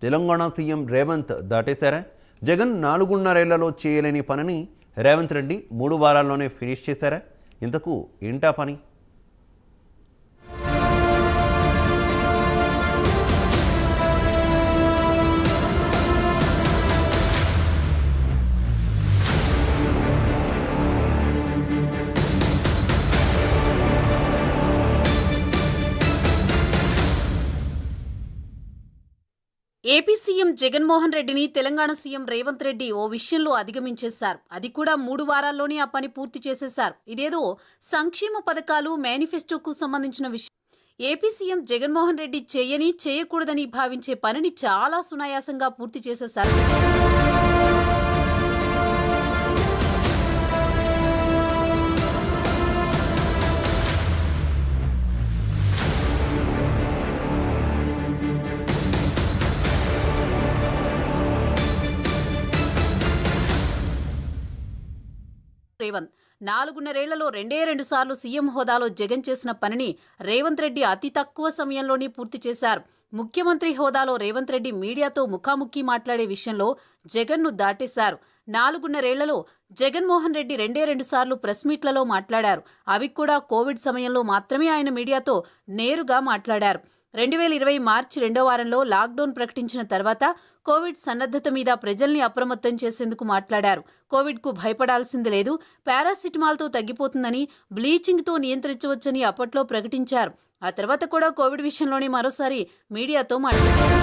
Telangana CM Revanth దాటేశారా? Jagan 4.5 ఏళ్లలో చేయలేని పనిని రేవంత్ రెడ్డి 3 వారాల్లోనే ఫినిష్ చేశారా? ఇంతకు ఏంటా పని? ఏపీ సీఎం జగన్మోహన్ రెడ్డిని తెలంగాణ సీఎం రేవంత్ రెడ్డి ఓ విషయంలో అధిగమించేశారు. అది కూడా 3 వారాల్లోనే ఆ పని పూర్తి చేసేశారు. ఇదేదో సంక్షేమ పథకాలు మేనిఫెస్టోకు సంబంధించిన విషయం. ఏపీ సీఎం జగన్మోహన్ రెడ్డి చేయకూడదని భావించే పనిని చాలా సునాయాసంగా పూర్తి చేసేశారు. రేవంత్ 4.5 ఏళ్లలో 2 సార్లు సీఎం హోదాలో జగన్ చేసిన పనిని రేవంత్ రెడ్డి అతి తక్కువ సమయంలోనే పూర్తి చేశారు. ముఖ్యమంత్రి హోదాలో రేవంత్ రెడ్డి మీడియాతో ముఖాముఖి మాట్లాడే విషయంలో జగన్ను దాటేశారు. 4.5 ఏళ్లలో జగన్మోహన్ రెడ్డి 2 సార్లు ప్రెస్ మీట్లలో మాట్లాడారు. అవి కూడా కోవిడ్ సమయంలో మాత్రమే ఆయన మీడియాతో నేరుగా మాట్లాడారు. 2020 మార్చి 2వ వారంలో లాక్డౌన్ ప్రకటించిన తర్వాత కోవిడ్ సన్నద్ధత మీద ప్రజల్ని అప్రమత్తం చేసేందుకు మాట్లాడారు. కోవిడ్కు భయపడాల్సింది లేదు, పారాసిటమాల్తో తగ్గిపోతుందని, బ్లీచింగ్తో నియంత్రించవచ్చని అప్పట్లో ప్రకటించారు. ఆ తర్వాత కూడా కోవిడ్ విషయంలోనే మరోసారి మీడియాతో మాట్లాడారు.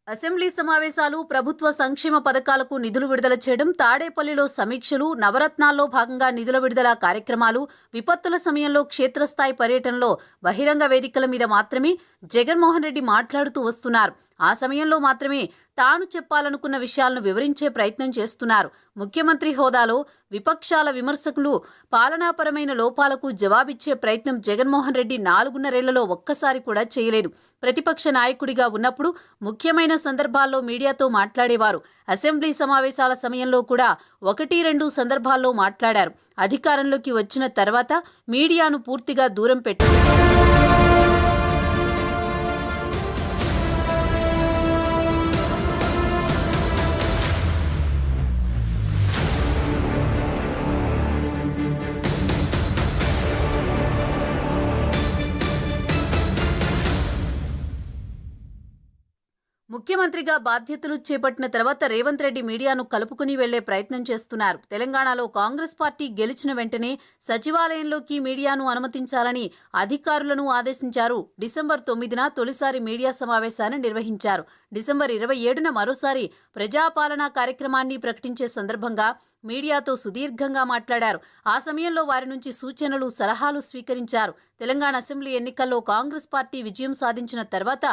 అసెంబ్లీ సమావేశాలు, ప్రభుత్వ సంక్షేమ పథకాలకు నిధులు విడుదల చేయడం, తాడేపల్లిలో సమీక్షలు, నవరత్నాల్లో భాగంగా నిధుల విడుదల కార్యక్రమాలు, విపత్తుల సమయంలో క్షేత్రస్థాయి పర్యటనలో బహిరంగ వేదికల మీద మాత్రమే జగన్మోహన్ రెడ్డి మాట్లాడుతూ వస్తున్నారు. ఆ సమయంలో మాత్రమే తాను చెప్పాలనుకున్న విషయాలను వివరించే ప్రయత్నం చేస్తున్నారు. ముఖ్యమంత్రి హోదాలో విపక్షాల విమర్శకులు పాలనాపరమైన లోపాలకు జవాబిచ్చే ప్రయత్నం జగన్మోహన్ రెడ్డి 4.5 ఏళ్లలో ఒక్కసారి కూడా చేయలేదు. ప్రతిపక్ష నాయకుడిగా ఉన్నప్పుడు ముఖ్యమైన సందర్భాల్లో మీడియాతో మాట్లాడేవారు. అసెంబ్లీ సమావేశాల సమయంలో కూడా 1-2 సందర్భాల్లో మాట్లాడారు. అధికారంలోకి వచ్చిన తర్వాత మీడియాను పూర్తిగా దూరం పెట్టారు. ముఖ్యమంత్రిగా బాధ్యతలు చేపట్టిన తర్వాత రేవంత్ రెడ్డి మీడియాను కలుపుకుని వెళ్లే ప్రయత్నం చేస్తున్నారు. తెలంగాణలో కాంగ్రెస్ పార్టీ గెలిచిన వెంటనే సచివాలయంలోకి మీడియాను అనుమతించాలని అధికారులను ఆదేశించారు. డిసెంబర్ 9న తొలిసారి మీడియా సమావేశాన్ని నిర్వహించారు. డిసెంబర్ 27న మరోసారి ప్రజాపాలనా కార్యక్రమాన్ని ప్రకటించే సందర్భంగా మీడియాతో సుదీర్ఘంగా మాట్లాడారు. ఆ సమయంలో వారి నుంచి సూచనలు, సలహాలు స్వీకరించారు. తెలంగాణ అసెంబ్లీ ఎన్నికల్లో కాంగ్రెస్ పార్టీ విజయం సాధించిన తర్వాత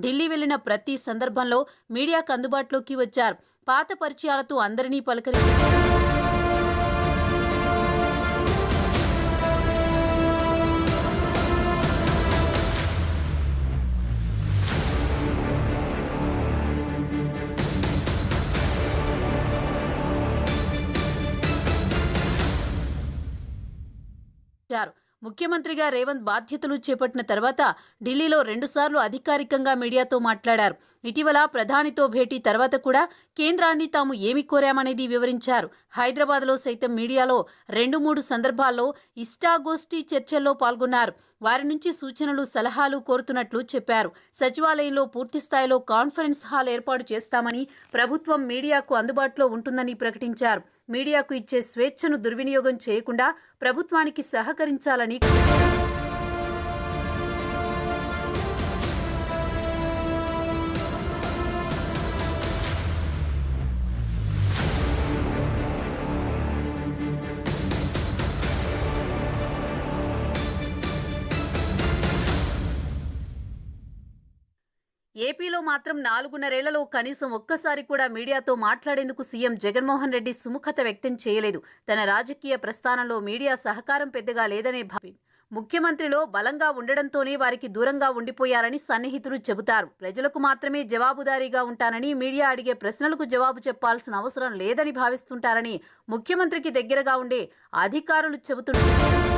ఢిల్లీ వెళ్లిన ప్రతి సందర్భంలో మీడియాకు అందుబాటులోకి వచ్చారు. పాత పరిచయాలతో అందరినీ పలకరించారు. ముఖ్యమంత్రిగా రేవంత్ బాధ్యతలు చేపట్టిన తర్వాత ఢిల్లీలో 2 సార్లు అధికారికంగా మీడియాతో మాట్లాడారు. ఇటీవల ప్రధానితో భేటీ తర్వాత కూడా కేంద్రాన్ని తాము ఏమి కోరామనేది వివరించారు. హైదరాబాద్లో సైతం మీడియాలో 2-3 సందర్భాల్లో ఇష్టాగోష్ఠి చర్చల్లో పాల్గొన్నారు. వారి నుంచి సూచనలు, సలహాలు కోరుతున్నట్లు చెప్పారు. సచివాలయంలో పూర్తిస్థాయిలో కాన్ఫరెన్స్ హాల్ ఏర్పాటు చేస్తామని, ప్రభుత్వం మీడియాకు అందుబాటులో ఉంటుందని ప్రకటించారు. మీడియాకు ఇచ్చే స్వేచ్ఛను దుర్వినియోగం చేయకుండా ప్రభుత్వానికి సహకరించాలని ఏపీలో మాత్రం 4.5 ఏళ్లలో కనీసం ఒక్కసారి కూడా మీడియాతో మాట్లాడేందుకు సీఎం జగన్మోహన్ రెడ్డి సుముఖత వ్యక్తం చేయలేదు. తన రాజకీయ ప్రస్థానంలో మీడియా సహకారం పెద్దగా లేదనే భావి ముఖ్యమంత్రిలో బలంగా ఉండడంతోనే వారికి దూరంగా ఉండిపోయారని సన్నిహితులు చెబుతారు. ప్రజలకు మాత్రమే జవాబుదారీగా ఉంటానని, మీడియా అడిగే ప్రశ్నలకు జవాబు చెప్పాల్సిన అవసరం లేదని భావిస్తుంటారని ముఖ్యమంత్రికి దగ్గరగా ఉండే అధికారులు చెబుతుంటారు.